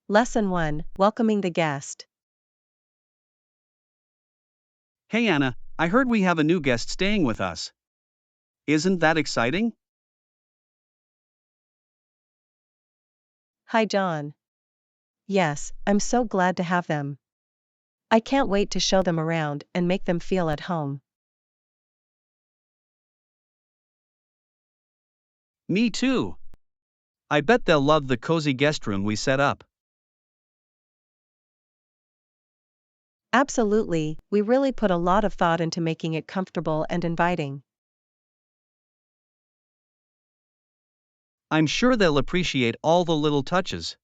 Lesson 1, Welcoming the Guest. Hey Anna, I heard we have a new guest staying with us. Isn't that exciting? Hi, John. Yes, I'm so glad to have them. I can't wait to show them around and make them feel at home. Me too. I bet they'll love the cozy guest room we set up. Absolutely, we really put a lot of thought into making it comfortable and inviting. I'm sure they'll appreciate all the little touches.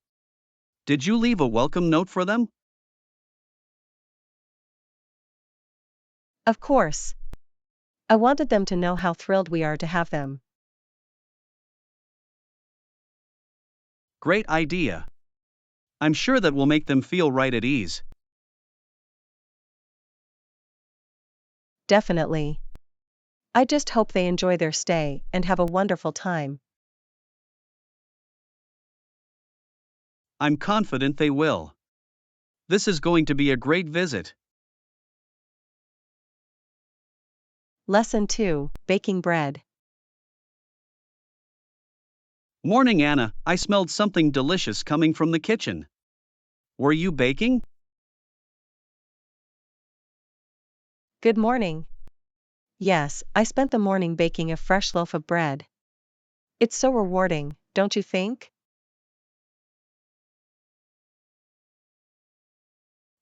Did you leave a welcome note for them? Of course. I wanted them to know how thrilled we are to have them. Great idea. I'm sure that will make them feel right at ease. Definitely. I just hope they enjoy their stay and have a wonderful time. I'm confident they will. This is going to be a great visit. Lesson 2, Baking Bread. Morning Anna, I smelled something delicious coming from the kitchen. Were you baking? Good morning. Yes, I spent the morning baking a fresh loaf of bread. It's so rewarding, don't you think?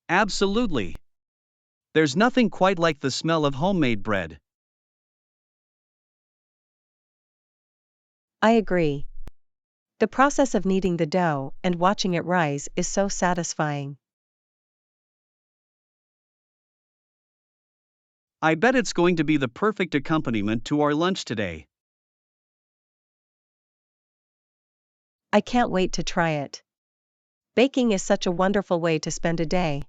Absolutely. There's nothing quite like the smell of homemade bread. I agree. The process of kneading the dough and watching it rise is so satisfying. I bet it's going to be the perfect accompaniment to our lunch today. I can't wait to try it. Baking is such a wonderful way to spend a day.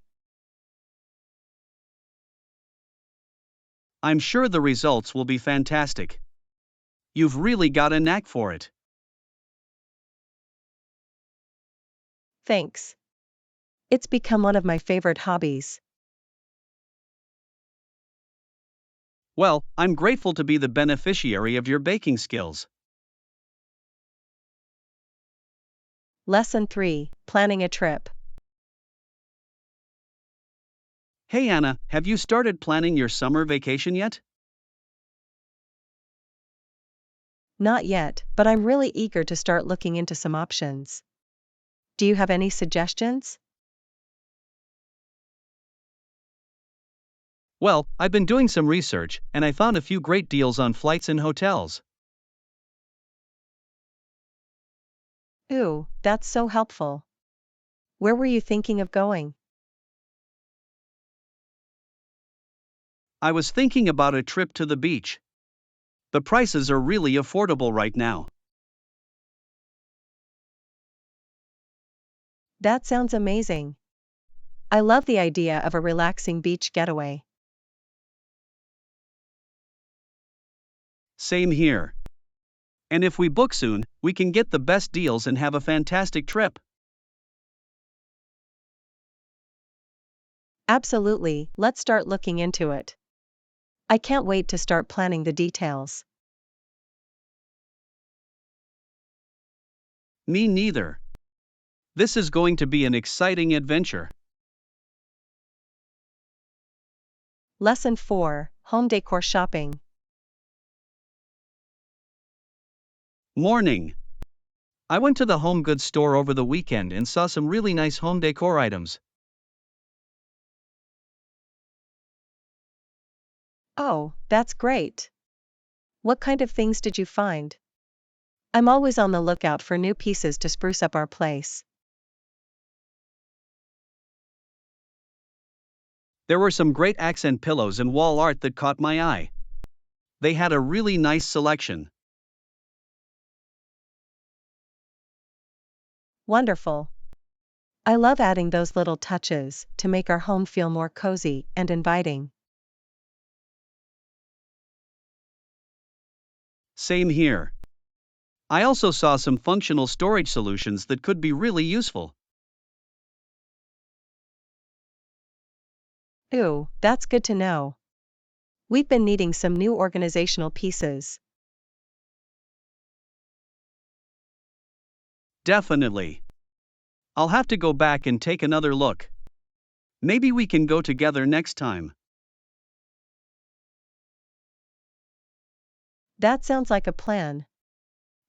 I'm sure the results will be fantastic. You've really got a knack for it. Thanks. It's become one of my favorite hobbies. Well, I'm grateful to be the beneficiary of your baking skills. Lesson 3, Planning a Trip. Hey Anna, have you started planning your summer vacation yet? Not yet, but I'm really eager to start looking into some options. Do you have any suggestions? Well, I've been doing some research, and I found a few great deals on flights and hotels. Ooh, that's so helpful. Where were you thinking of going? I was thinking about a trip to the beach. The prices are really affordable right now. That sounds amazing. I love the idea of a relaxing beach getaway. Same here. And if we book soon, we can get the best deals and have a fantastic trip. Absolutely, let's start looking into it. I can't wait to start planning the details. Me neither. This is going to be an exciting adventure. Lesson 4, Home Decor Shopping. Morning. I went to the home goods store over the weekend and saw some really nice home decor items. Oh, that's great. What kind of things did you find? I'm always on the lookout for new pieces to spruce up our place. There were some great accent pillows and wall art that caught my eye. They had a really nice selection. Wonderful. I love adding those little touches to make our home feel more cozy and inviting. Same here. I also saw some functional storage solutions that could be really useful. Ooh, that's good to know. We've been needing some new organizational pieces. Definitely. I'll have to go back and take another look. Maybe we can go together next time. That sounds like a plan.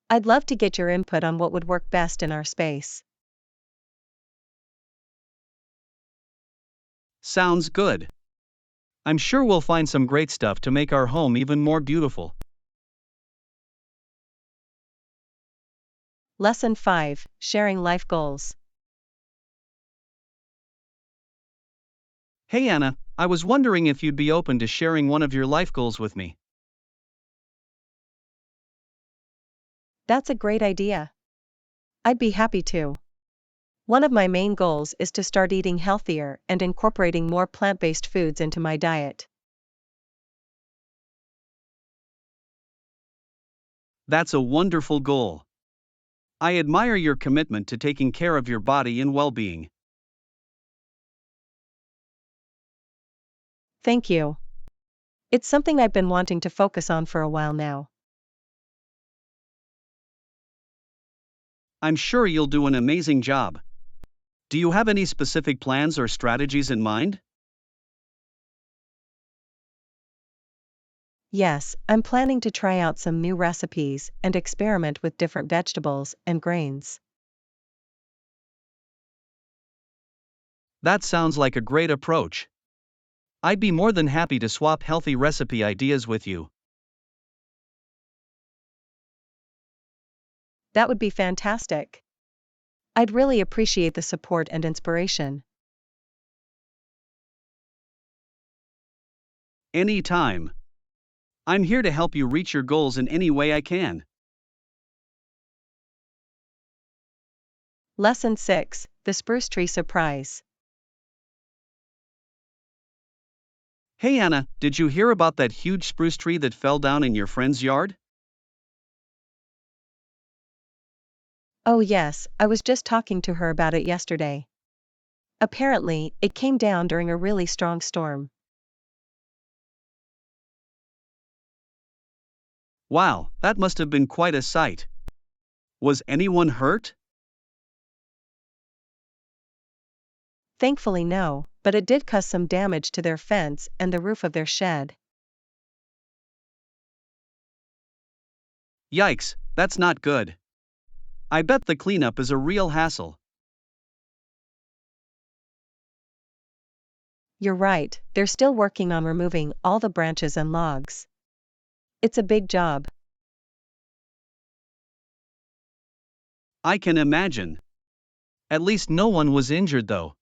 I'd love to get your input on what would work best in our space. Sounds good. I'm sure we'll find some great stuff to make our home even more beautiful. Lesson 5: Sharing Life Goals. Hey Anna, I was wondering if you'd be open to sharing one of your life goals with me. That's a great idea. I'd be happy to. One of my main goals is to start eating healthier and incorporating more plant-based foods into my diet. That's a wonderful goal. I admire your commitment to taking care of your body and well being. Thank you. It's something I've been wanting to focus on for a while now. I'm sure you'll do an amazing job. Do you have any specific plans or strategies in mind? Yes, I'm planning to try out some new recipes and experiment with different vegetables and grains. That sounds like a great approach. I'd be more than happy to swap healthy recipe ideas with you. That would be fantastic. I'd really appreciate the support and inspiration. Anytime. I'm here to help you reach your goals in any way I can. Lesson 6: The Spruce Tree Surprise. Hey Anna, did you hear about that huge spruce tree that fell down in your friend's yard? Oh yes, I was just talking to her about it yesterday. Apparently, it came down during a really strong storm. Wow, that must have been quite a sight. Was anyone hurt? Thankfully no, but it did cause some damage to their fence and the roof of their shed. Yikes, that's not good. I bet the cleanup is a real hassle. You're right, they're still working on removing all the branches and logs. It's a big job. I can imagine. At least no one was injured though.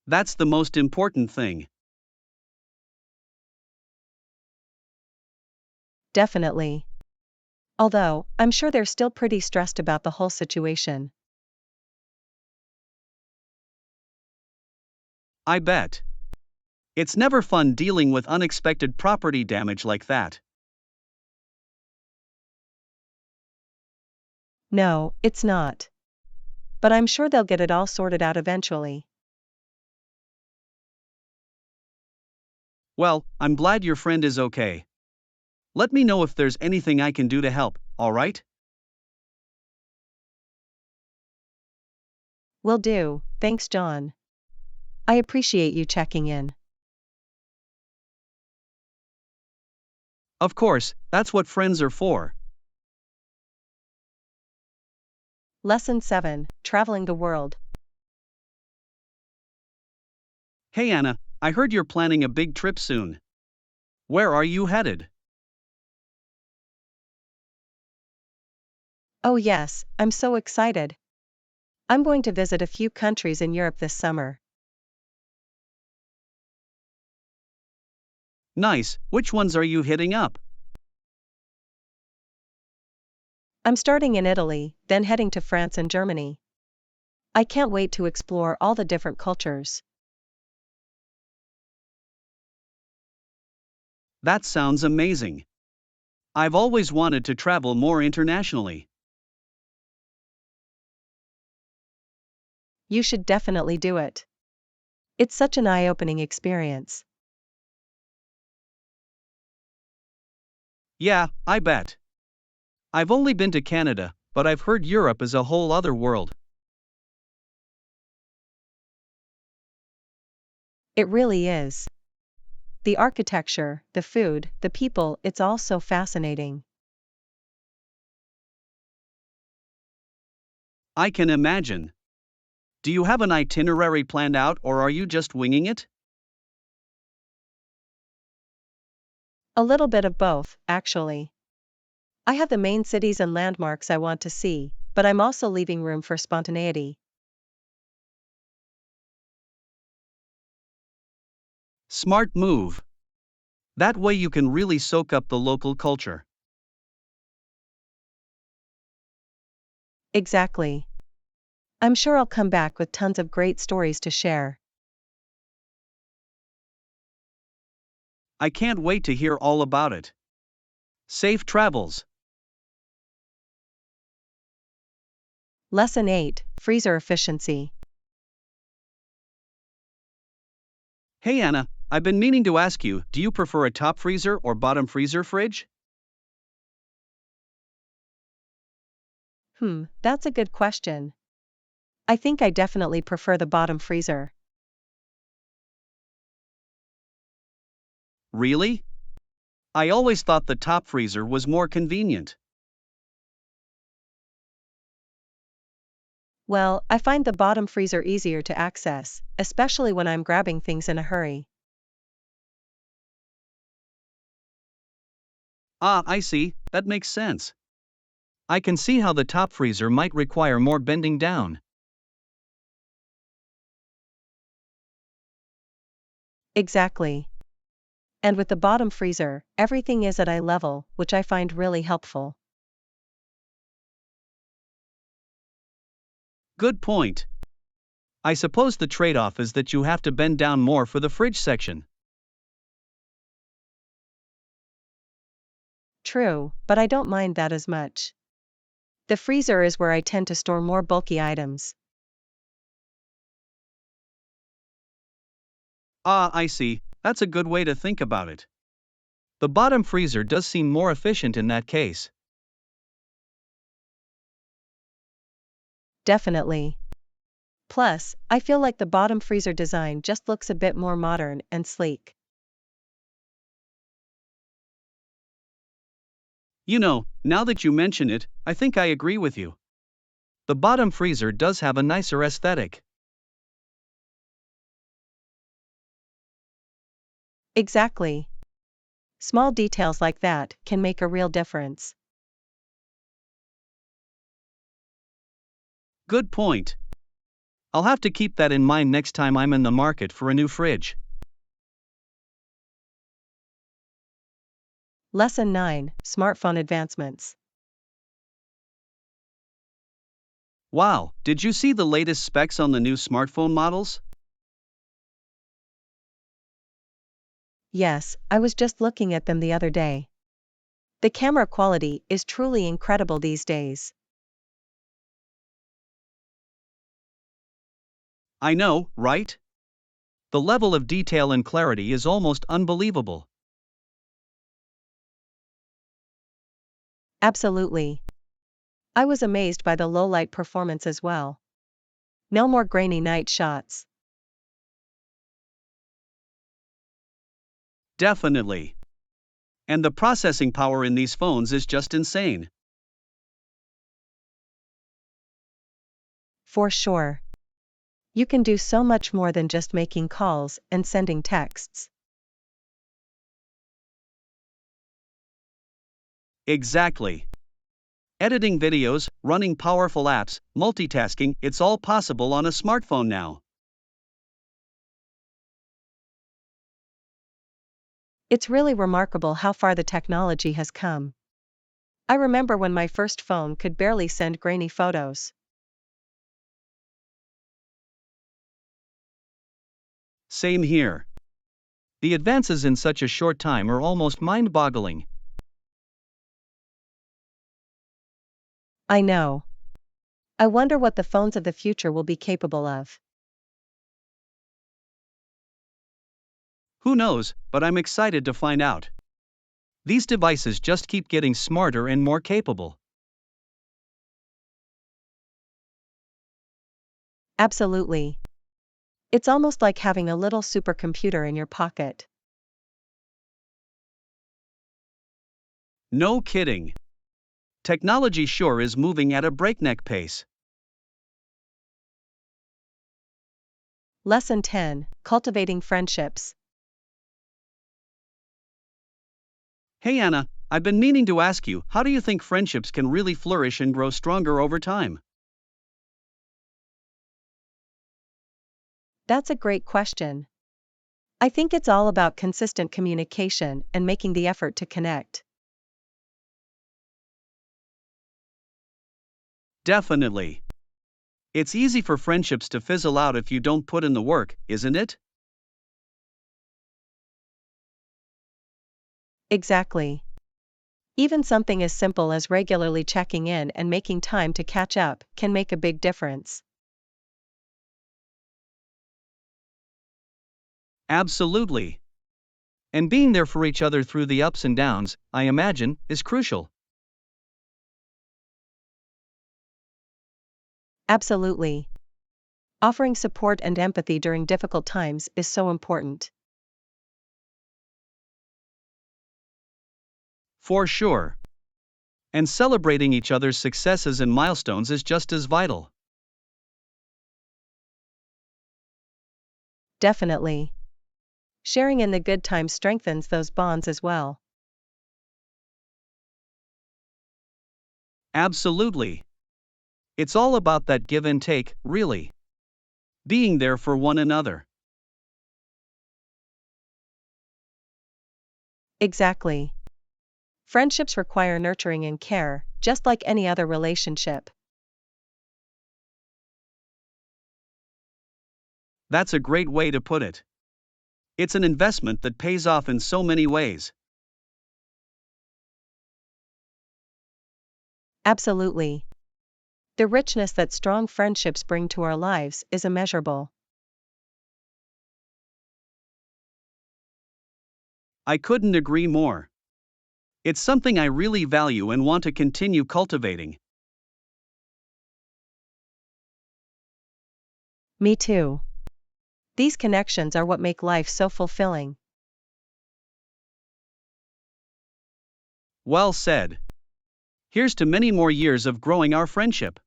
That's the most important thing. Definitely. Although, I'm sure they're still pretty stressed about the whole situation. I bet. It's never fun dealing with unexpected property damage like that. No, it's not. But I'm sure they'll get it all sorted out eventually. Well, I'm glad your friend is okay. Let me know if there's anything I can do to help, alright? Will do, thanks John. I appreciate you checking in. Of course, that's what friends are for. Lesson 7: Traveling the World. Hey Anna, I heard you're planning a big trip soon. Where are you headed? Oh yes, I'm so excited. I'm going to visit a few countries in Europe this summer. Nice, which ones are you hitting up? I'm starting in Italy, then heading to France and Germany. I can't wait to explore all the different cultures. That sounds amazing. I've always wanted to travel more internationally. You should definitely do it. It's such an eye-opening experience. Yeah, I bet. I've only been to Canada, but I've heard Europe is a whole other world. It really is. The architecture, the food, the people, it's all so fascinating. I can imagine. Do you have an itinerary planned out or are you just winging it? A little bit of both, actually. I have the main cities and landmarks I want to see, but I'm also leaving room for spontaneity. Smart move. That way you can really soak up the local culture. Exactly. I'm sure I'll come back with tons of great stories to share. I can't wait to hear all about it. Safe travels. Lesson 8: Freezer Efficiency. Hey Anna, I've been meaning to ask you, do you prefer a top freezer or bottom freezer fridge? That's a good question. I think I definitely prefer the bottom freezer. Really? I always thought the top freezer was more convenient. Well, I find the bottom freezer easier to access, especially when I'm grabbing things in a hurry. Ah, I see, that makes sense. I can see how the top freezer might require more bending down. Exactly. And with the bottom freezer, everything is at eye level, which I find really helpful. Good point. I suppose the trade off is that you have to bend down more for the fridge section. True, but I don't mind that as much. The freezer is where I tend to store more bulky items. Ah, I see, that's a good way to think about it. The bottom freezer does seem more efficient in that case. Definitely. Plus, I feel like the bottom freezer design just looks a bit more modern and sleek. You know, now that you mention it, I think I agree with you. The bottom freezer does have a nicer aesthetic. Exactly. Small details like that can make a real difference. Good point. I'll have to keep that in mind next time I'm in the market for a new fridge. Lesson 9: Smartphone Advancements. Wow, did you see the latest specs on the new smartphone models? Yes, I was just looking at them the other day. The camera quality is truly incredible these days. I know, right? The level of detail and clarity is almost unbelievable. Absolutely. I was amazed by the low light performance as well. No more grainy night shots. Definitely. And the processing power in these phones is just insane. For sure. You can do so much more than just making calls and sending texts. Exactly. Editing videos, running powerful apps, multitasking, it's all possible on a smartphone now. It's really remarkable how far the technology has come. I remember when my first phone could barely send grainy photos. Same here. The advances in such a short time are almost mind boggling. I know. I wonder what the phones of the future will be capable of. Who knows, but I'm excited to find out. These devices just keep getting smarter and more capable. Absolutely. It's almost like having a little supercomputer in your pocket. No kidding. Technology sure is moving at a breakneck pace. Lesson 10: Cultivating Friendships. Hey Anna, I've been meaning to ask you, how do you think friendships can really flourish and grow stronger over time? That's a great question. I think it's all about consistent communication and making the effort to connect. Definitely. It's easy for friendships to fizzle out if you don't put in the work, isn't it? Exactly. Even something as simple as regularly checking in and making time to catch up can make a big difference. Absolutely. And being there for each other through the ups and downs, I imagine, is crucial. Absolutely. Offering support and empathy during difficult times is so important. For sure. And celebrating each other's successes and milestones is just as vital. Definitely. Sharing in the good times strengthens those bonds as well. Absolutely. It's all about that give and take, really. Being there for one another. Exactly. Friendships require nurturing and care, just like any other relationship. That's a great way to put it. It's an investment that pays off in so many ways. Absolutely. The richness that strong friendships bring to our lives is immeasurable. I couldn't agree more. It's something I really value and want to continue cultivating. Me too. These connections are what make life so fulfilling. Well said. Here's to many more years of growing our friendship.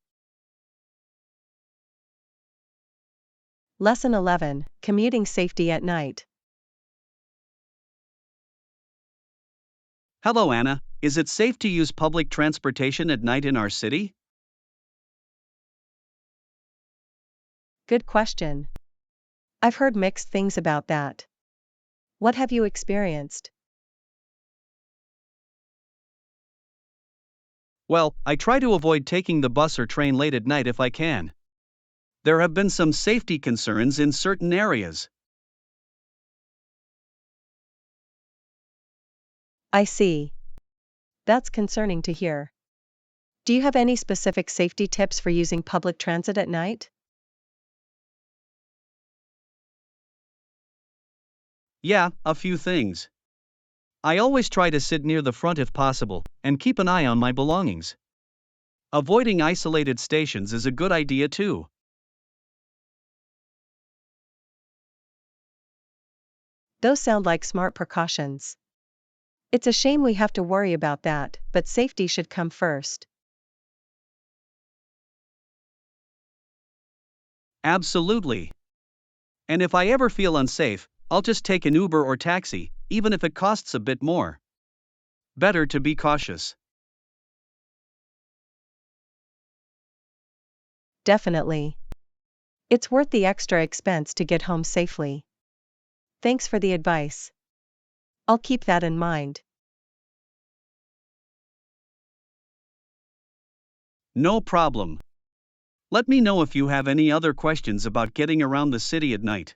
Lesson 11: Commuting Safety at Night. Hello, Anna. Is it safe to use public transportation at night in our city? Good question. I've heard mixed things about that. What have you experienced? Well, I try to avoid taking the bus or train late at night if I can. There have been some safety concerns in certain areas. I see. That's concerning to hear. Do you have any specific safety tips for using public transit at night? Yeah, a few things. I always try to sit near the front if possible, and keep an eye on my belongings. Avoiding isolated stations is a good idea too. Those sound like smart precautions. It's a shame we have to worry about that, but safety should come first. Absolutely. And if I ever feel unsafe, I'll just take an Uber or taxi, even if it costs a bit more. Better to be cautious. Definitely. It's worth the extra expense to get home safely. Thanks for the advice. I'll keep that in mind. No problem. Let me know if you have any other questions about getting around the city at night.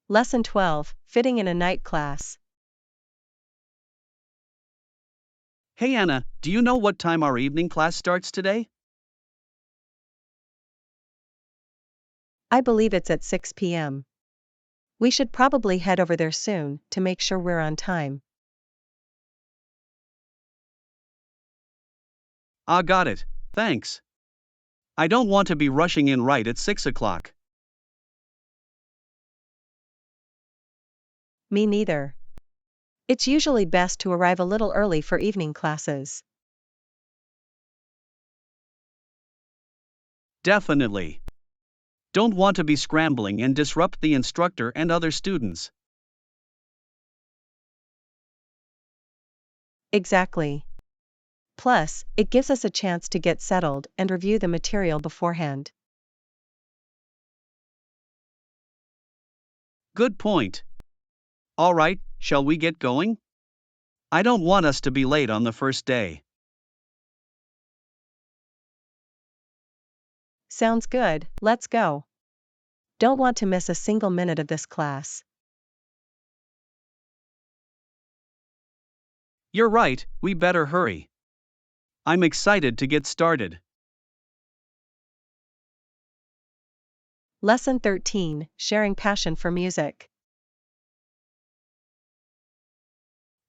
Lesson 12: Fitting in a Night Class. Hey Anna, do you know what time our evening class starts today? I believe it's at 6 p.m. We should probably head over there soon to make sure we're on time. Ah, got it, thanks. I don't want to be rushing in right at 6 o'clock. Me neither. It's usually best to arrive a little early for evening classes. Definitely. Don't want to be scrambling and disrupt the instructor and other students. Exactly. Plus, it gives us a chance to get settled and review the material beforehand. Good point. All right, shall we get going? I don't want us to be late on the first day. Sounds good, let's go. Don't want to miss a single minute of this class. You're right, we better hurry. I'm excited to get started. Lesson 13, Sharing Passion for Music.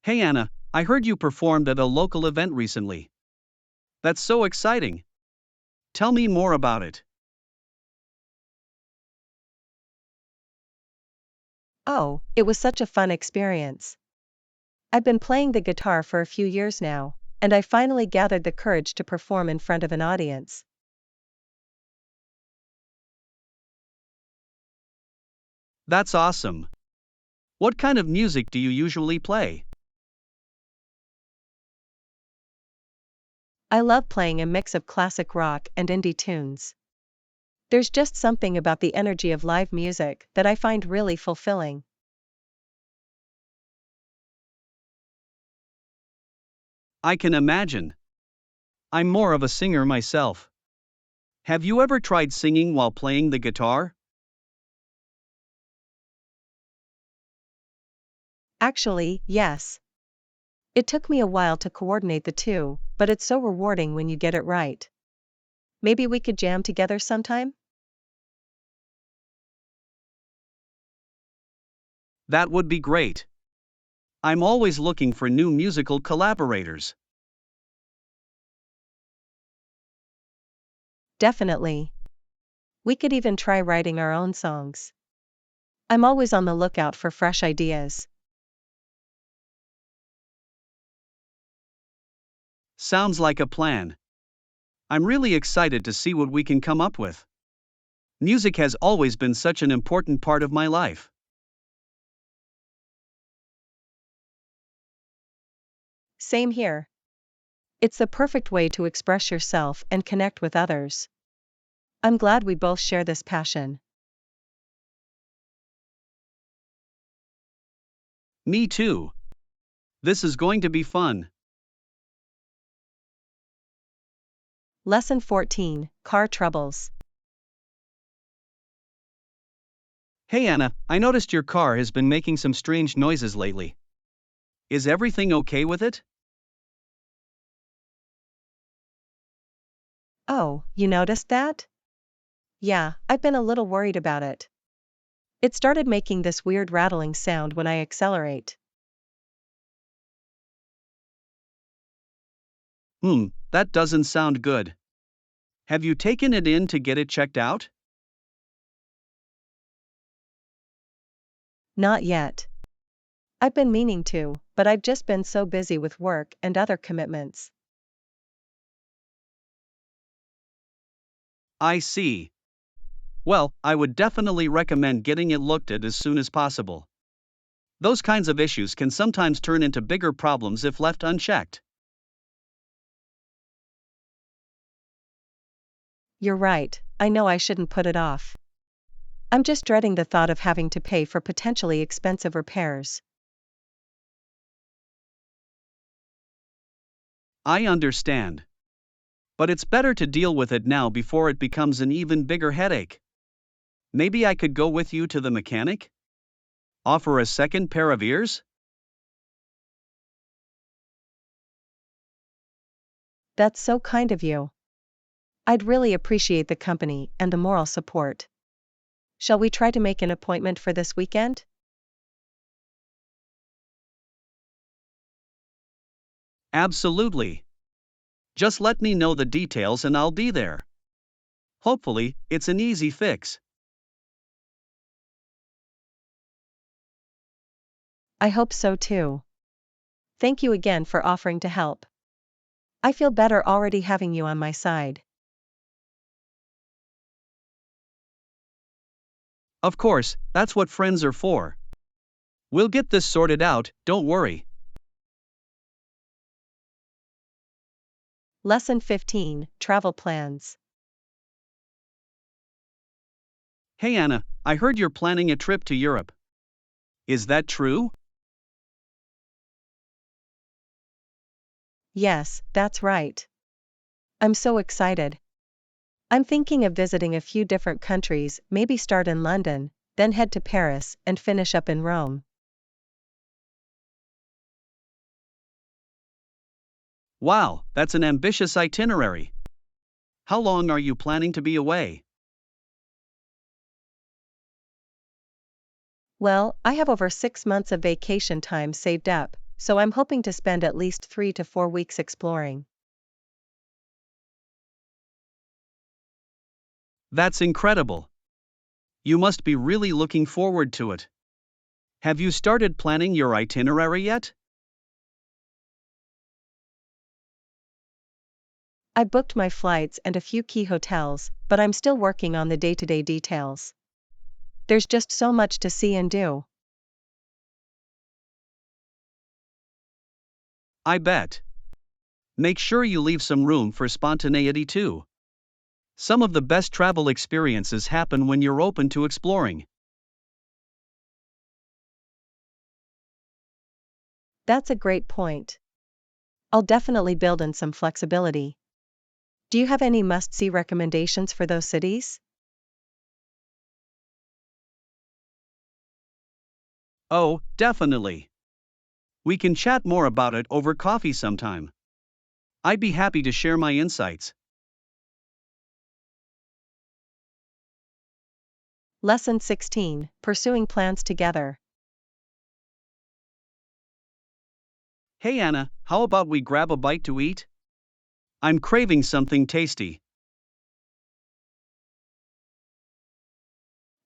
Hey Anna, I heard you performed at a local event recently. That's so exciting. Tell me more about it. Oh, it was such a fun experience. I've been playing the guitar for a few years now, and I finally gathered the courage to perform in front of an audience. That's awesome. What kind of music do you usually play? I love playing a mix of classic rock and indie tunes. There's just something about the energy of live music that I find really fulfilling. I can imagine. I'm more of a singer myself. Have you ever tried singing while playing the guitar? Actually, yes. It took me a while to coordinate the two, but it's so rewarding when you get it right. Maybe we could jam together sometime? That would be great. I'm always looking for new musical collaborators. Definitely. We could even try writing our own songs. I'm always on the lookout for fresh ideas. Sounds like a plan. I'm really excited to see what we can come up with. Music has always been such an important part of my life. Same here. It's the perfect way to express yourself and connect with others. I'm glad we both share this passion. Me too. This is going to be fun. Lesson 14, Car Troubles. Hey Anna, I noticed your car has been making some strange noises lately. Is everything okay with it? Oh, you noticed that? Yeah, I've been a little worried about it. It started making this weird rattling sound when I accelerate. That doesn't sound good. Have you taken it in to get it checked out? Not yet. I've been meaning to, but I've just been so busy with work and other commitments. I see. Well, I would definitely recommend getting it looked at as soon as possible. Those kinds of issues can sometimes turn into bigger problems if left unchecked. You're right, I know I shouldn't put it off. I'm just dreading the thought of having to pay for potentially expensive repairs. I understand. But it's better to deal with it now before it becomes an even bigger headache. Maybe I could go with you to the mechanic? Offer a second pair of ears? That's so kind of you. I'd really appreciate the company and the moral support. Shall we try to make an appointment for this weekend? Absolutely. Just let me know the details and I'll be there. Hopefully, it's an easy fix. I hope so too. Thank you again for offering to help. I feel better already having you on my side. Of course, that's what friends are for. We'll get this sorted out, don't worry. Lesson 15, Travel Plans. Hey Anna, I heard you're planning a trip to Europe. Is that true? Yes, that's right. I'm so excited. I'm thinking of visiting a few different countries, maybe start in London, then head to Paris and finish up in Rome. Wow, that's an ambitious itinerary. How long are you planning to be away? Well, I have over 6 months of vacation time saved up, so I'm hoping to spend at least 3 to 4 weeks exploring. That's incredible. You must be really looking forward to it. Have you started planning your itinerary yet? I booked my flights and a few key hotels, but I'm still working on the day-to-day details. There's just so much to see and do. I bet. Make sure you leave some room for spontaneity too. Some of the best travel experiences happen when you're open to exploring. That's a great point. I'll definitely build in some flexibility. Do you have any must-see recommendations for those cities? Oh, definitely. We can chat more about it over coffee sometime. I'd be happy to share my insights. Lesson 16, Pursuing Plans Together. Hey Anna, how about we grab a bite to eat? I'm craving something tasty.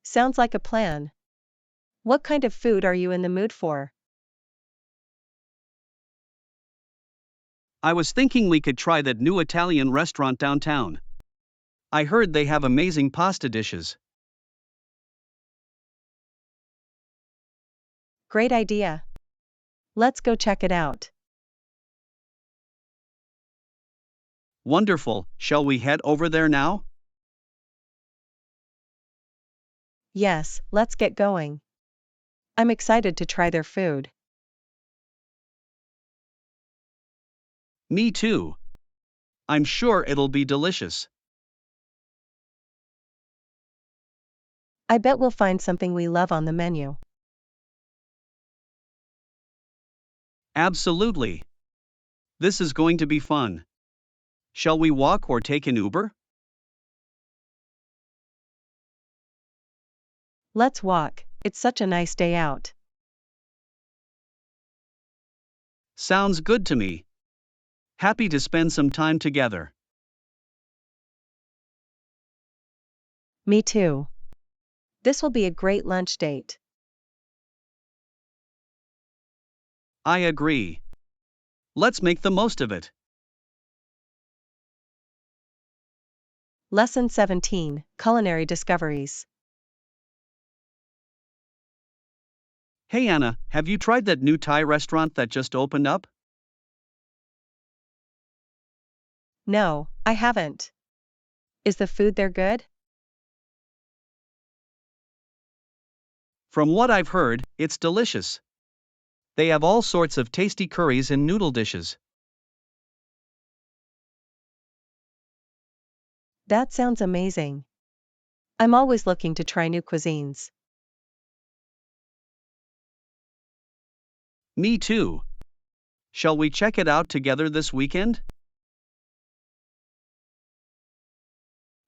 Sounds like a plan. What kind of food are you in the mood for? I was thinking we could try that new Italian restaurant downtown. I heard they have amazing pasta dishes. Great idea. Let's go check it out. Wonderful, shall we head over there now? Yes, let's get going. I'm excited to try their food. Me too. I'm sure it'll be delicious. I bet we'll find something we love on the menu. Absolutely. This is going to be fun. Shall we walk or take an Uber? Let's walk, it's such a nice day out. Sounds good to me. Happy to spend some time together. Me too. This will be a great lunch date. I agree. Let's make the most of it. Lesson 17, Culinary Discoveries. Hey Anna, have you tried that new Thai restaurant that just opened up? No, I haven't. Is the food there good? From what I've heard, it's delicious. They have all sorts of tasty curries and noodle dishes. That sounds amazing. I'm always looking to try new cuisines. Me too. Shall we check it out together this weekend?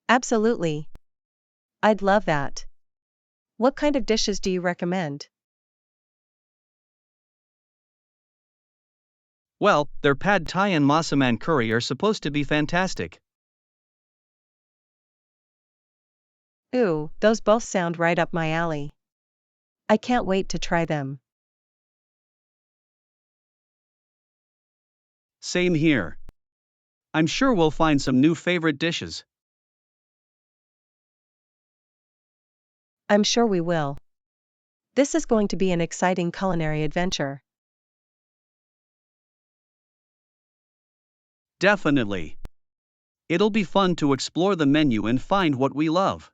Absolutely. I'd love that. What kind of dishes do you recommend? Well, their pad thai and massaman curry are supposed to be fantastic. Ooh, those both sound right up my alley. I can't wait to try them. Same here. I'm sure we'll find some new favorite dishes. I'm sure we will. This is going to be an exciting culinary adventure. Definitely. It'll be fun to explore the menu and find what we love.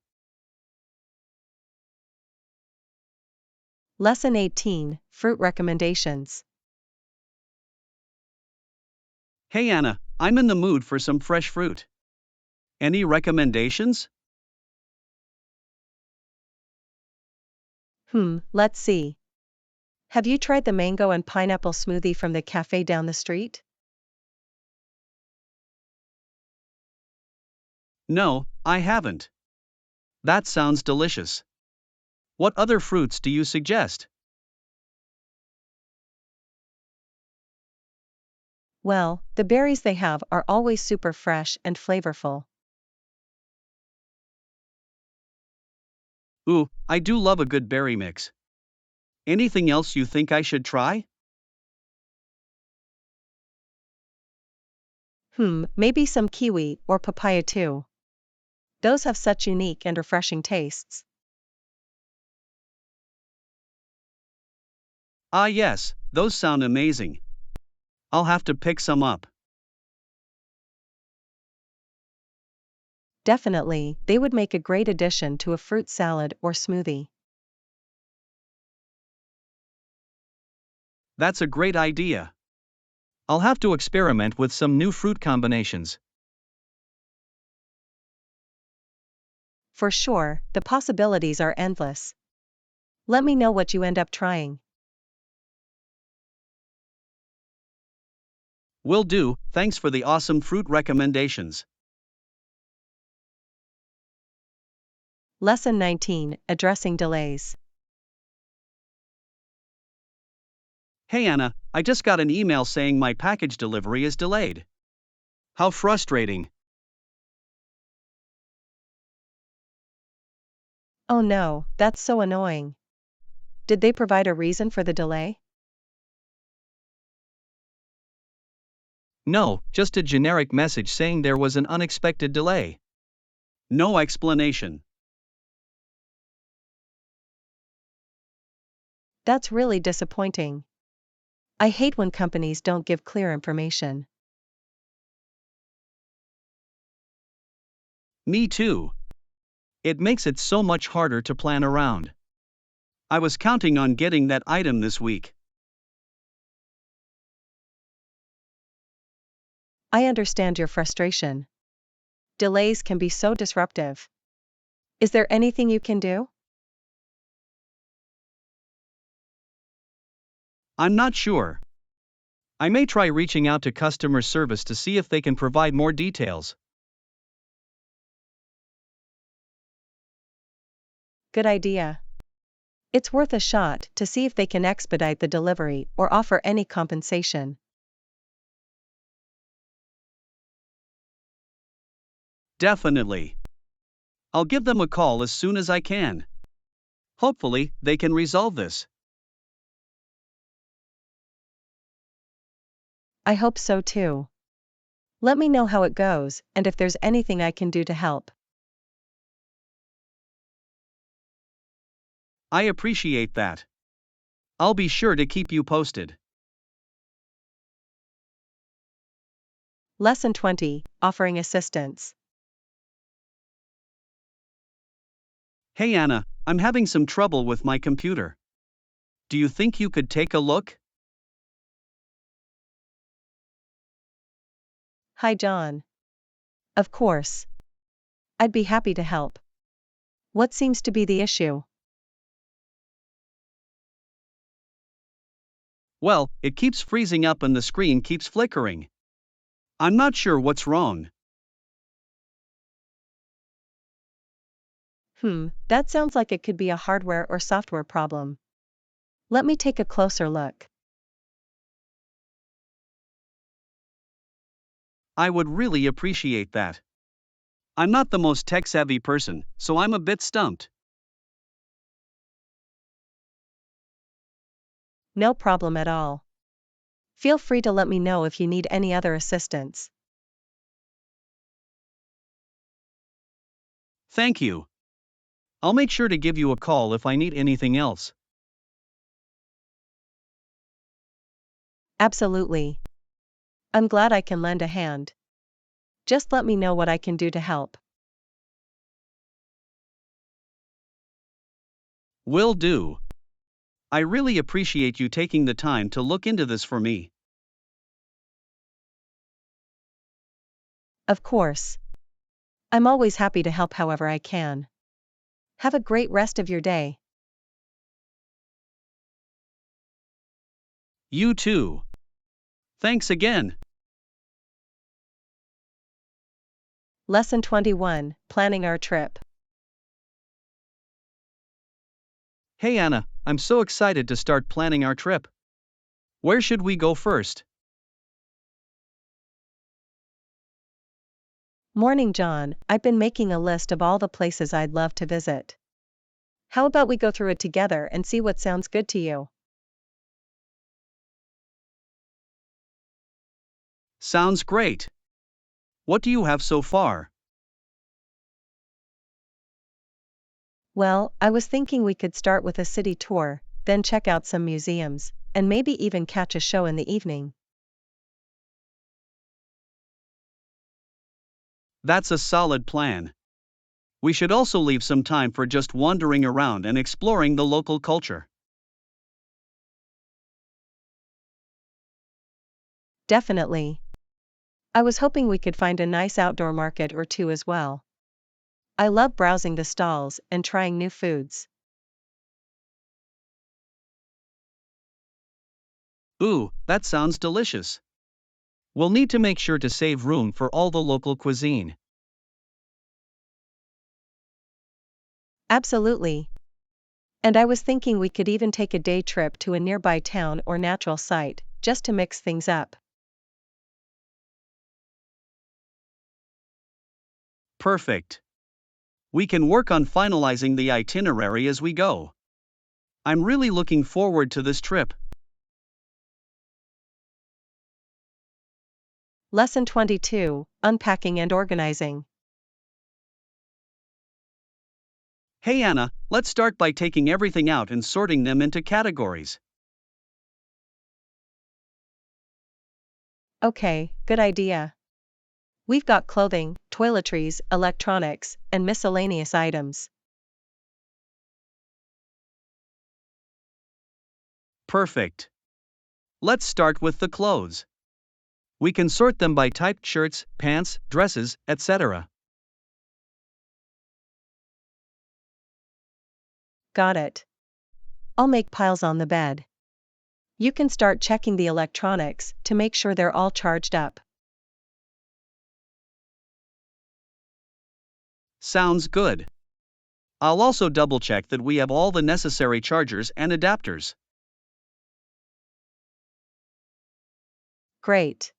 Lesson 18, Fruit Recommendations. Hey Anna, I'm in the mood for some fresh fruit. Any recommendations? Let's see. Have you tried the mango and pineapple smoothie from the cafe down the street? No, I haven't. That sounds delicious. What other fruits do you suggest? Well, the berries they have are always super fresh and flavorful. Ooh, I do love a good berry mix. Anything else you think I should try? Maybe some kiwi or papaya too. Those have such unique and refreshing tastes. Ah, yes, those sound amazing. I'll have to pick some up. Definitely, they would make a great addition to a fruit salad or smoothie. That's a great idea. I'll have to experiment with some new fruit combinations. For sure, the possibilities are endless. Let me know what you end up trying. Will do, thanks for the awesome fruit recommendations. Lesson 19, Addressing Delays. Hey Anna, I just got an email saying my package delivery is delayed. How frustrating. Oh no, that's so annoying. Did they provide a reason for the delay? No, just a generic message saying there was an unexpected delay. No explanation. That's really disappointing. I hate when companies don't give clear information. Me too. It makes it so much harder to plan around. I was counting on getting that item this week. I understand your frustration. Delays can be so disruptive. Is there anything you can do? I'm not sure. I may try reaching out to customer service to see if they can provide more details. Good idea. It's worth a shot to see if they can expedite the delivery or offer any compensation. Definitely. I'll give them a call as soon as I can. Hopefully, they can resolve this. I hope so too. Let me know how it goes and if there's anything I can do to help. I appreciate that. I'll be sure to keep you posted. Lesson 20, Offering Assistance. Hey Anna, I'm having some trouble with my computer. Do you think you could take a look? Hi John. Of course. I'd be happy to help. What seems to be the issue? Well, it keeps freezing up and the screen keeps flickering. I'm not sure what's wrong. That sounds like it could be a hardware or software problem. Let me take a closer look. I would really appreciate that. I'm not the most tech-savvy person, so I'm a bit stumped. No problem at all. Feel free to let me know if you need any other assistance. Thank you. I'll make sure to give you a call if I need anything else. Absolutely. I'm glad I can lend a hand. Just let me know what I can do to help. Will do. I really appreciate you taking the time to look into this for me. Of course. I'm always happy to help however I can. Have a great rest of your day. You too. Thanks again. Lesson 21, Planning Our Trip. Hey Anna, I'm so excited to start planning our trip. Where should we go first? Morning, John. I've been making a list of all the places I'd love to visit. How about we go through it together and see what sounds good to you? Sounds great. What do you have so far? Well, I was thinking we could start with a city tour, then check out some museums, and maybe even catch a show in the evening. That's a solid plan. We should also leave some time for just wandering around and exploring the local culture. Definitely. I was hoping we could find a nice outdoor market or two as well. I love browsing the stalls and trying new foods. Ooh, that sounds delicious. We'll need to make sure to save room for all the local cuisine. Absolutely. And I was thinking we could even take a day trip to a nearby town or natural site, just to mix things up. Perfect. We can work on finalizing the itinerary as we go. I'm really looking forward to this trip. Lesson 22, Unpacking and Organizing. Hey Anna, let's start by taking everything out and sorting them into categories. Okay, good idea. We've got clothing, toiletries, electronics, and miscellaneous items. Perfect. Let's start with the clothes. We can sort them by type: shirts, pants, dresses, etc. Got it. I'll make piles on the bed. You can start checking the electronics to make sure they're all charged up. Sounds good. I'll also double check that we have all the necessary chargers and adapters. Great.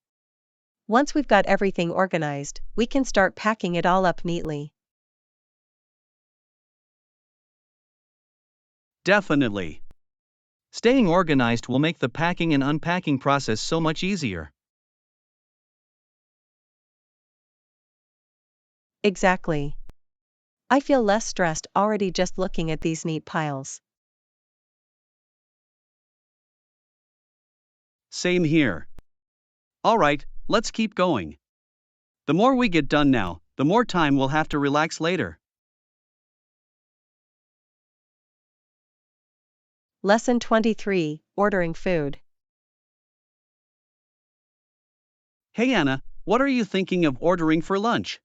Once we've got everything organized, we can start packing it all up neatly. Definitely. Staying organized will make the packing and unpacking process so much easier. Exactly. I feel less stressed already just looking at these neat piles. Same here. Alright, let's keep going. The more we get done now, the more time we'll have to relax later. Lesson 23, Ordering Food. Hey Anna, what are you thinking of ordering for lunch?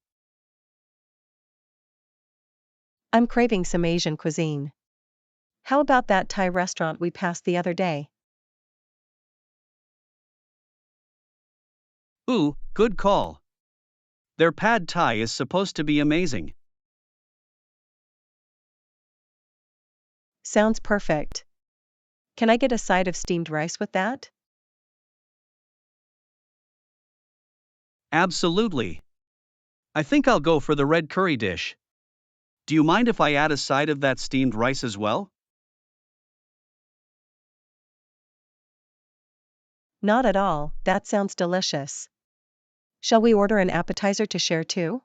I'm craving some Asian cuisine. How about that Thai restaurant we passed the other day? Ooh, good call. Their pad thai is supposed to be amazing. Sounds perfect. Can I get a side of steamed rice with that? Absolutely. I think I'll go for the red curry dish. Do you mind if I add a side of that steamed rice as well? Not at all, that sounds delicious. Shall we order an appetizer to share too?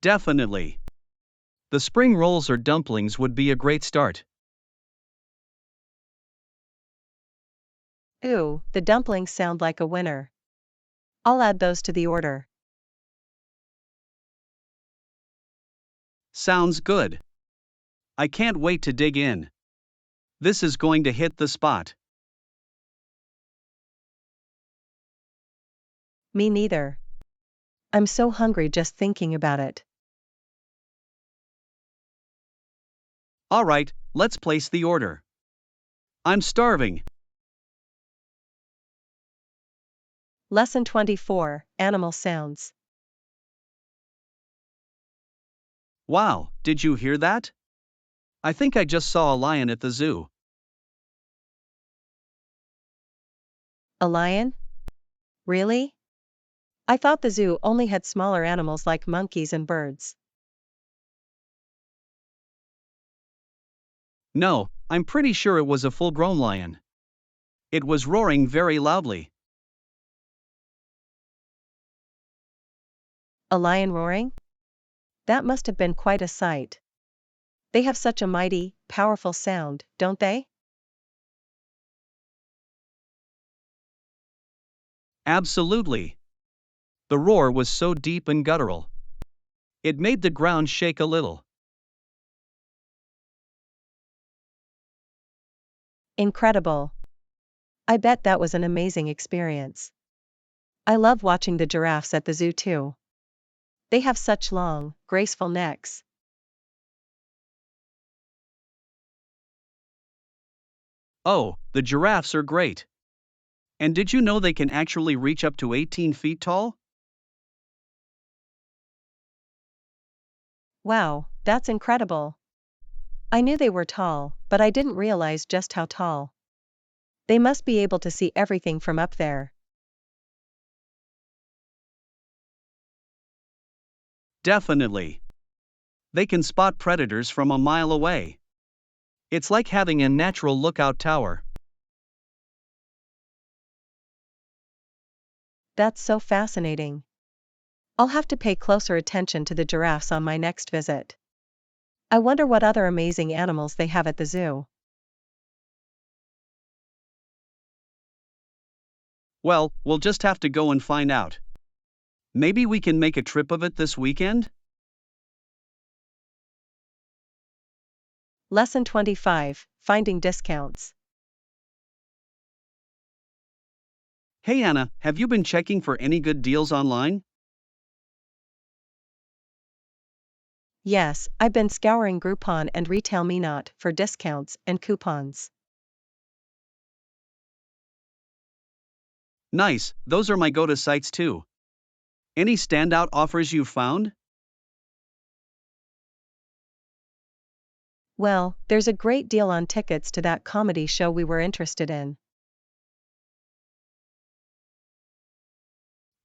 Definitely. The spring rolls or dumplings would be a great start. Ooh, the dumplings sound like a winner. I'll add those to the order. Sounds good. I can't wait to dig in. This is going to hit the spot. Me neither. I'm so hungry just thinking about it. Alright, let's place the order. I'm starving. Lesson 24, Animal Sounds. Wow, did you hear that? I think I just saw a lion at the zoo. A lion? Really? I thought the zoo only had smaller animals like monkeys and birds. No, I'm pretty sure it was a full grown lion. It was roaring very loudly. A lion roaring? That must have been quite a sight. They have such a mighty, powerful sound, don't they? Absolutely. The roar was so deep and guttural. It made the ground shake a little. Incredible. I bet that was an amazing experience. I love watching the giraffes at the zoo too. They have such long, graceful necks. Oh, the giraffes are great. And did you know they can actually reach up to 18 feet tall? Wow, that's incredible. I knew they were tall, but I didn't realize just how tall. They must be able to see everything from up there. Definitely. They can spot predators from a mile away. It's like having a natural lookout tower. That's so fascinating. I'll have to pay closer attention to the giraffes on my next visit. I wonder what other amazing animals they have at the zoo. Well, we'll just have to go and find out. Maybe we can make a trip of it this weekend? Lesson 25, Finding Discounts. Hey Anna, have you been checking for any good deals online? Yes, I've been scouring Groupon and Retail Me Not for discounts and coupons. Nice, those are my go-to sites too. Any standout offers you've found? Well, there's a great deal on tickets to that comedy show we were interested in.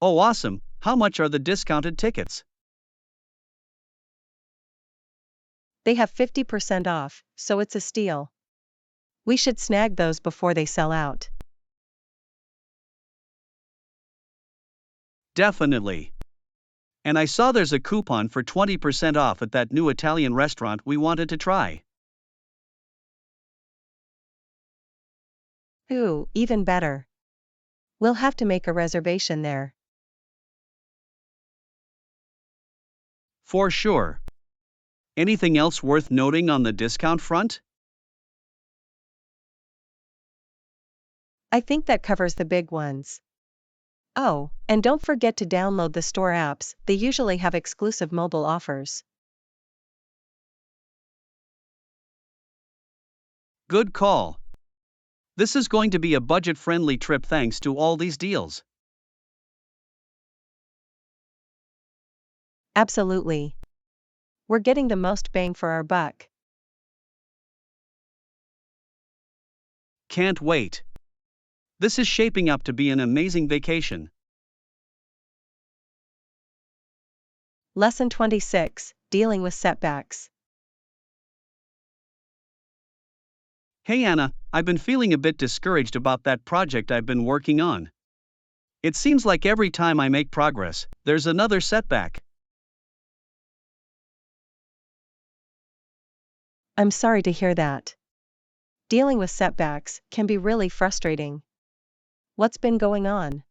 Oh awesome, how much are the discounted tickets? They have 50% off, so it's a steal. We should snag those before they sell out. Definitely. And I saw there's a coupon for 20% off at that new Italian restaurant we wanted to try. Ooh, even better. We'll have to make a reservation there. For sure. Anything else worth noting on the discount front? I think that covers the big ones. Oh, and don't forget to download the store apps, they usually have exclusive mobile offers. Good call. This is going to be a budget-friendly trip thanks to all these deals. Absolutely. We're getting the most bang for our buck. Can't wait. This is shaping up to be an amazing vacation. Lesson 26, Dealing with Setbacks. Hey Anna, I've been feeling a bit discouraged about that project I've been working on. It seems like every time I make progress, there's another setback. I'm sorry to hear that. Dealing with setbacks can be really frustrating. What's been going on?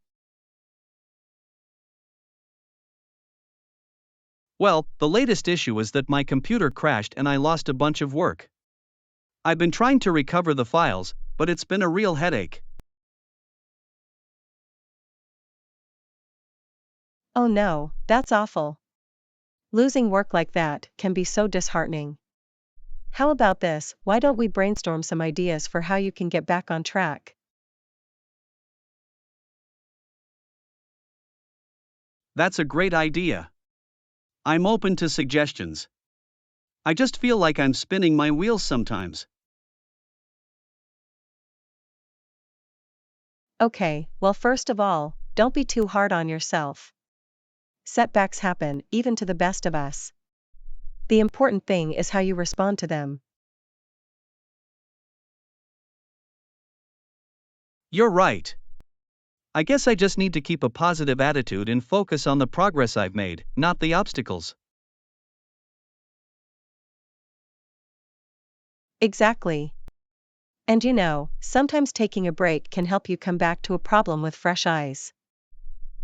Well, the latest issue is that my computer crashed and I lost a bunch of work. I've been trying to recover the files, but it's been a real headache. Oh no, that's awful. Losing work like that can be so disheartening. How about this? Why don't we brainstorm some ideas for how you can get back on track? That's a great idea. I'm open to suggestions. I just feel like I'm spinning my wheels sometimes. Okay, well, first of all, don't be too hard on yourself. Setbacks happen, even to the best of us. The important thing is how you respond to them. You're right. I guess I just need to keep a positive attitude and focus on the progress I've made, not the obstacles. Exactly. And sometimes taking a break can help you come back to a problem with fresh eyes.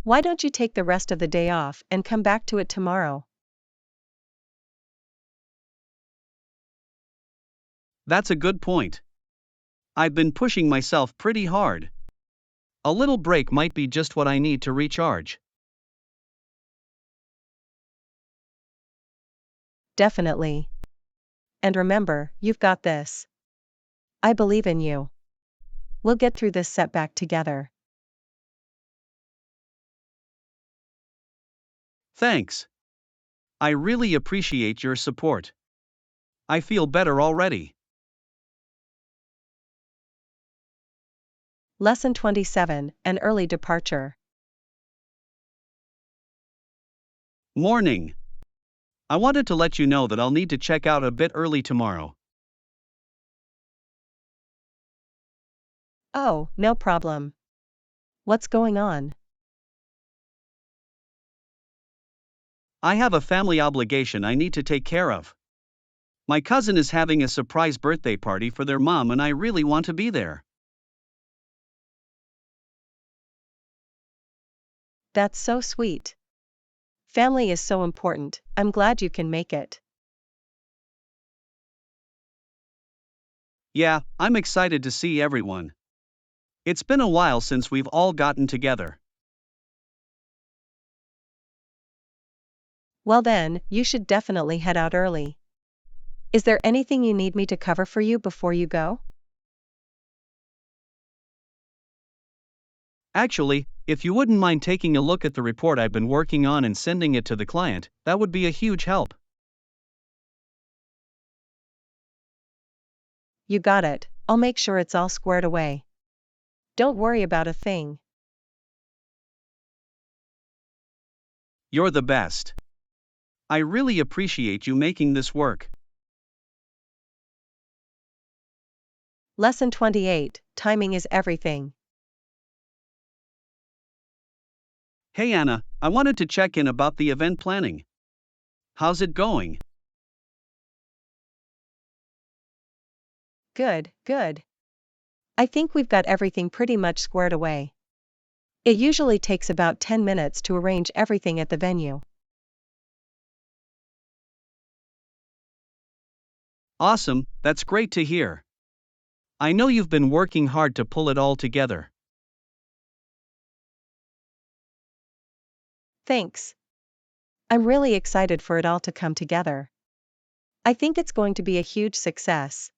Why don't you take the rest of the day off and come back to it tomorrow? That's a good point. I've been pushing myself pretty hard. A little break might be just what I need to recharge. Definitely. And remember, you've got this. I believe in you. We'll get through this setback together. Thanks. I really appreciate your support. I feel better already. Lesson 27, An Early Departure. Morning. I wanted to let you know that I'll need to check out a bit early tomorrow. Oh, no problem. What's going on? I have a family obligation I need to take care of. My cousin is having a surprise birthday party for their mom and I really want to be there. That's so sweet. Family is so important. I'm glad you can make it. Yeah, I'm excited to see everyone. It's been a while since we've all gotten together. Well then, you should definitely head out early. Is there anything you need me to cover for you before you go? Actually, if you wouldn't mind taking a look at the report I've been working on and sending it to the client, that would be a huge help. You got it. I'll make sure it's all squared away. Don't worry about a thing. You're the best. I really appreciate you making this work. Lesson 28, Timing is everything. Hey Anna, I wanted to check in about the event planning. How's it going? Good, good. I think we've got everything pretty much squared away. It usually takes about 10 minutes to arrange everything at the venue. Awesome, that's great to hear. I know you've been working hard to pull it all together. Thanks. I'm really excited for it all to come together. I think it's going to be a huge success.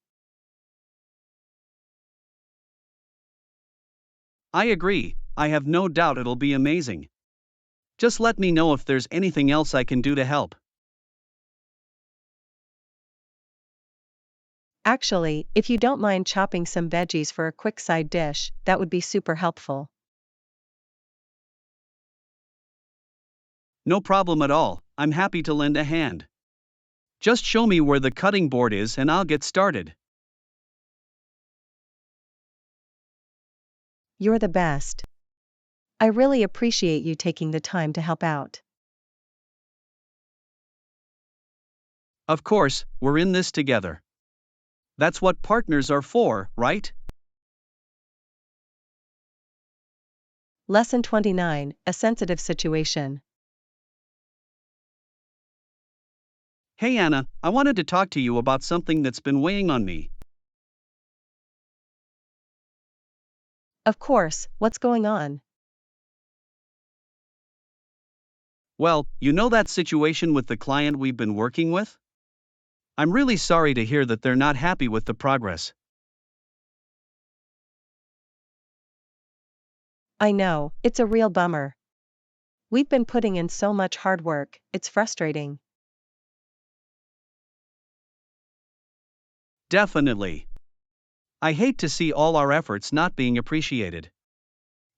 I agree, I have no doubt it'll be amazing. Just let me know if there's anything else I can do to help. Actually, if you don't mind chopping some veggies for a quick side dish, that would be super helpful. No problem at all, I'm happy to lend a hand. Just show me where the cutting board is and I'll get started. You're the best. I really appreciate you taking the time to help out. Of course, we're in this together. That's what partners are for, right? Lesson 29, A Sensitive Situation. Hey Anna, I wanted to talk to you about something that's been weighing on me. Of course, what's going on? Well, you know that situation with the client we've been working with? I'm really sorry to hear that they're not happy with the progress. I know, it's a real bummer. We've been putting in so much hard work, it's frustrating. Definitely. I hate to see all our efforts not being appreciated.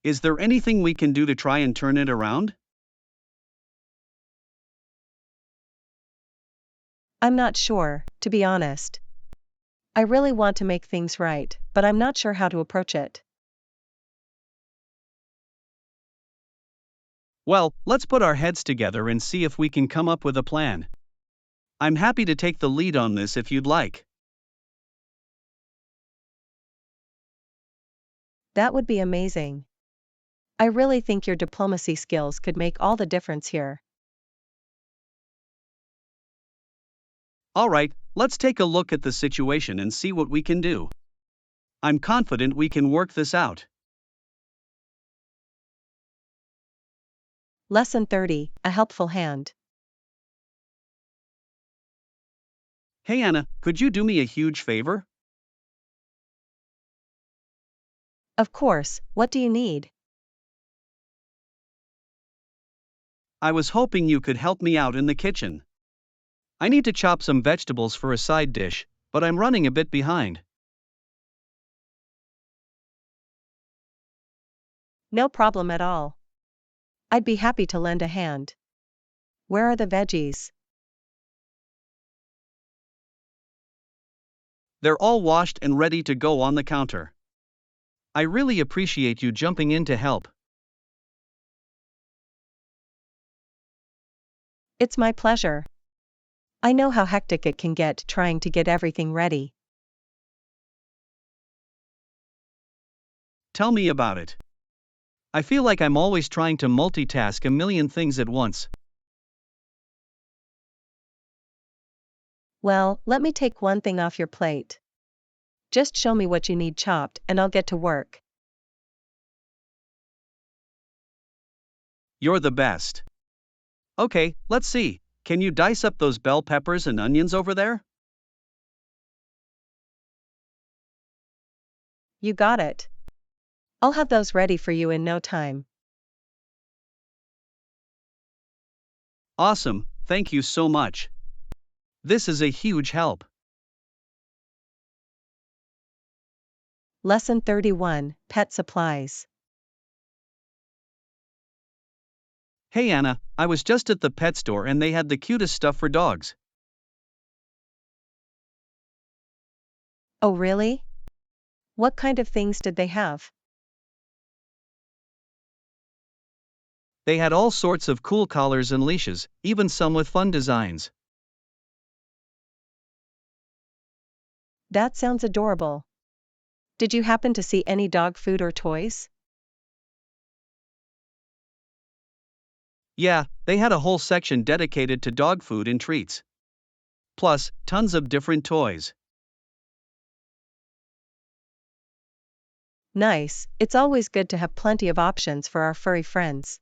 Is there anything we can do to try and turn it around? I'm not sure, to be honest. I really want to make things right, but I'm not sure how to approach it. Well, let's put our heads together and see if we can come up with a plan. I'm happy to take the lead on this if you'd like. That would be amazing. I really think your diplomacy skills could make all the difference here. Alright, let's take a look at the situation and see what we can do. I'm confident we can work this out. Lesson 30, A Helpful Hand. Hey Anna, could you do me a huge favor? Of course, what do you need? I was hoping you could help me out in the kitchen. I need to chop some vegetables for a side dish, but I'm running a bit behind. No problem at all. I'd be happy to lend a hand. Where are the veggies? They're all washed and ready to go on the counter. I really appreciate you jumping in to help. It's my pleasure. I know how hectic it can get trying to get everything ready. Tell me about it. I feel like I'm always trying to multitask a million things at once. Well, let me take one thing off your plate. Just show me what you need chopped and I'll get to work. You're the best. Okay, let's see. Can you dice up those bell peppers and onions over there? You got it. I'll have those ready for you in no time. Awesome, thank you so much. This is a huge help. Lesson 31, Pet Supplies. Hey Anna, I was just at the pet store and they had the cutest stuff for dogs. Oh really? What kind of things did they have? They had all sorts of cool collars and leashes, even some with fun designs. That sounds adorable. Did you happen to see any dog food or toys? Yeah, they had a whole section dedicated to dog food and treats. Plus, tons of different toys. Nice, it's always good to have plenty of options for our furry friends.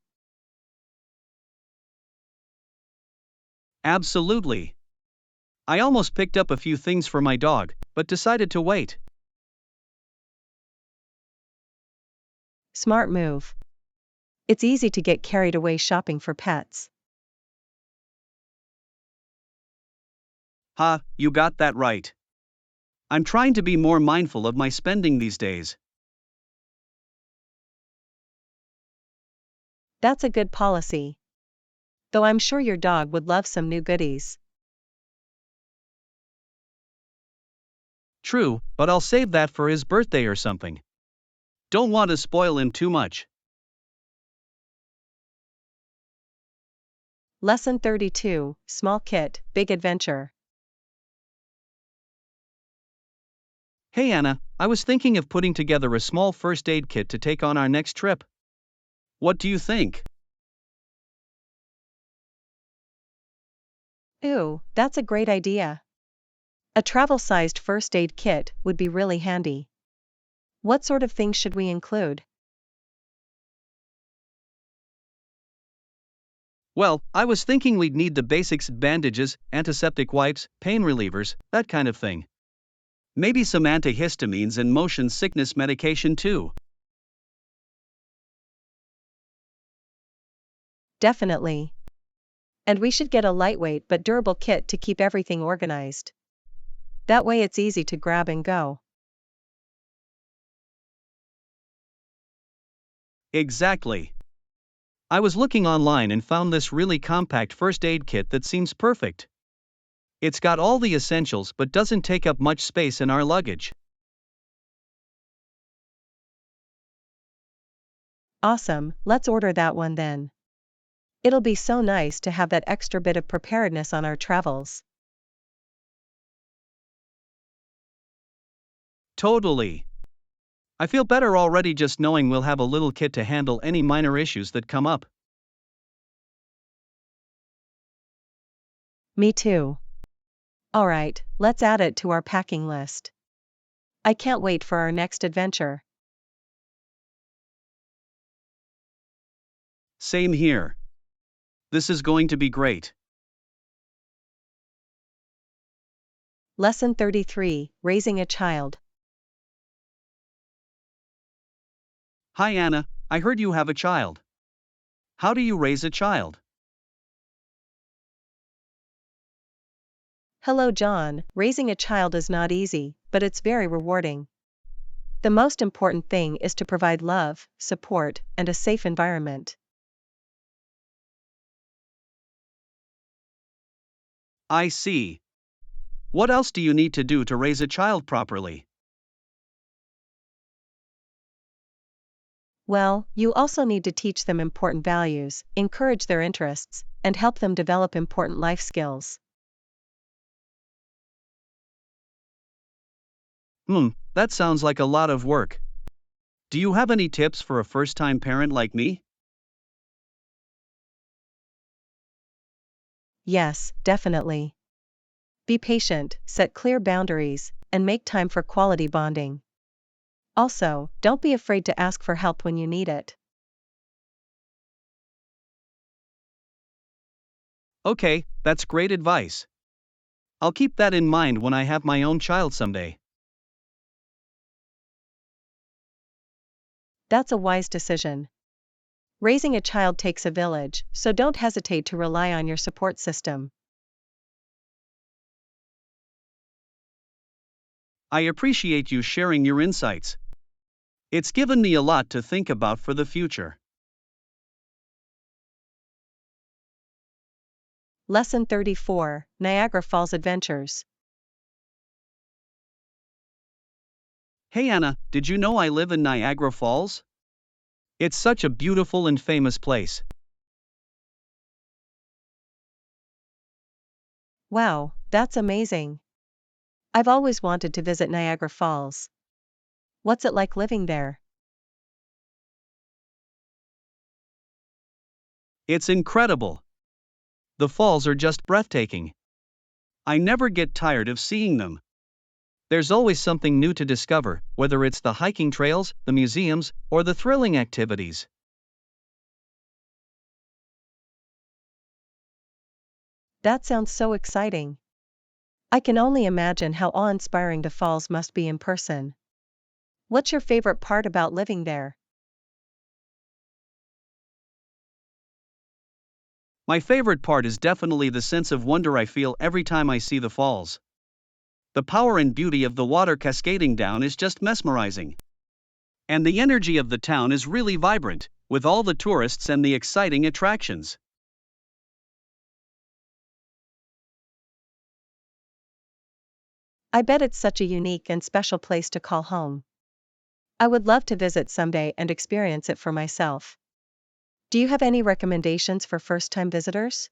Absolutely. I almost picked up a few things for my dog, but decided to wait. Smart move. It's easy to get carried away shopping for pets. Ha, you got that right. I'm trying to be more mindful of my spending these days. That's a good policy. Though I'm sure your dog would love some new goodies. True, but I'll save that for his birthday or something. Don't want to spoil him too much. Lesson 32, Small Kit, Big Adventure. Hey Anna, I was thinking of putting together a small first aid kit to take on our next trip. What do you think? Ooh, that's a great idea. A travel-sized first aid kit would be really handy. What sort of things should we include? Well, I was thinking we'd need the basics: bandages, antiseptic wipes, pain relievers, that kind of thing. Maybe some antihistamines and motion sickness medication too. Definitely. And we should get a lightweight but durable kit to keep everything organized. That way it's easy to grab and go. Exactly. I was looking online and found this really compact first aid kit that seems perfect. It's got all the essentials but doesn't take up much space in our luggage. Awesome, let's order that one then. It'll be so nice to have that extra bit of preparedness on our travels. Totally. I feel better already just knowing we'll have a little kit to handle any minor issues that come up. Me too. Alright, let's add it to our packing list. I can't wait for our next adventure. Same here. This is going to be great. Lesson 33, Raising a Child. Hi Anna, I heard you have a child. How do you raise a child? Hello John, raising a child is not easy, but it's very rewarding. The most important thing is to provide love, support, and a safe environment. I see. What else do you need to do to raise a child properly? Well, you also need to teach them important values, encourage their interests, and help them develop important life skills. That sounds like a lot of work. Do you have any tips for a first-time parent like me? Yes, definitely. Be patient, set clear boundaries, and make time for quality bonding. Also, don't be afraid to ask for help when you need it. Okay, that's great advice. I'll keep that in mind when I have my own child someday. That's a wise decision. Raising a child takes a village, so don't hesitate to rely on your support system. I appreciate you sharing your insights. It's given me a lot to think about for the future. Lesson 34, Niagara Falls Adventures. Hey Anna, did you know I live in Niagara Falls? It's such a beautiful and famous place. Wow, that's amazing. I've always wanted to visit Niagara Falls. What's it like living there? It's incredible. The falls are just breathtaking. I never get tired of seeing them. There's always something new to discover, whether it's the hiking trails, the museums, or the thrilling activities. That sounds so exciting. I can only imagine how awe-inspiring the falls must be in person. What's your favorite part about living there? My favorite part is definitely the sense of wonder I feel every time I see the falls. The power and beauty of the water cascading down is just mesmerizing. And the energy of the town is really vibrant, with all the tourists and the exciting attractions. I bet it's such a unique and special place to call home. I would love to visit someday and experience it for myself. Do you have any recommendations for first-time visitors?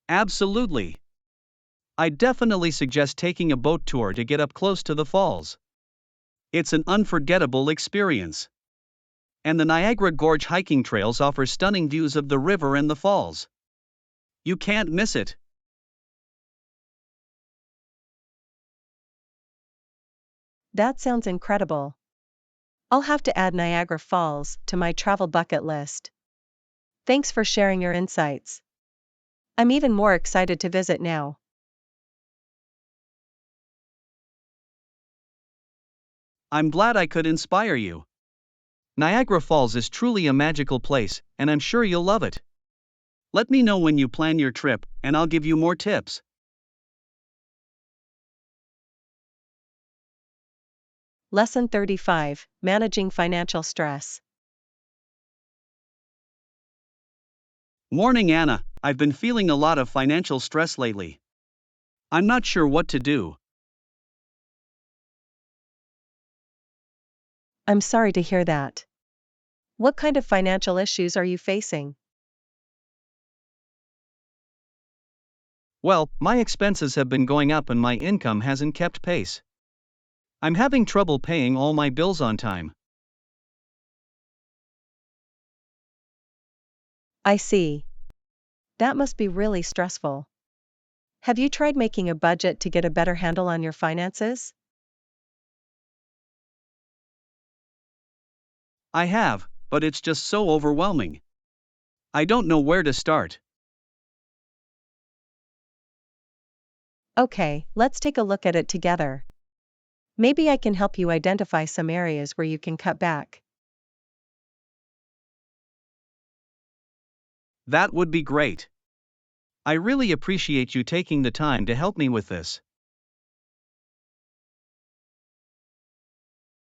Absolutely. I definitely suggest taking a boat tour to get up close to the falls. It's an unforgettable experience. And the Niagara Gorge hiking trails offer stunning views of the river and the falls. You can't miss it. That sounds incredible. I'll have to add Niagara Falls to my travel bucket list. Thanks for sharing your insights. I'm even more excited to visit now. I'm glad I could inspire you. Niagara Falls is truly a magical place, and I'm sure you'll love it. Let me know when you plan your trip, and I'll give you more tips. Lesson 35: Managing Financial Stress. Morning, Anna. I've been feeling a lot of financial stress lately. I'm not sure what to do. I'm sorry to hear that. What kind of financial issues are you facing? Well, my expenses have been going up and my income hasn't kept pace. I'm having trouble paying all my bills on time. I see. That must be really stressful. Have you tried making a budget to get a better handle on your finances? I have, but it's just so overwhelming. I don't know where to start. Okay, let's take a look at it together. Maybe I can help you identify some areas where you can cut back. That would be great. I really appreciate you taking the time to help me with this.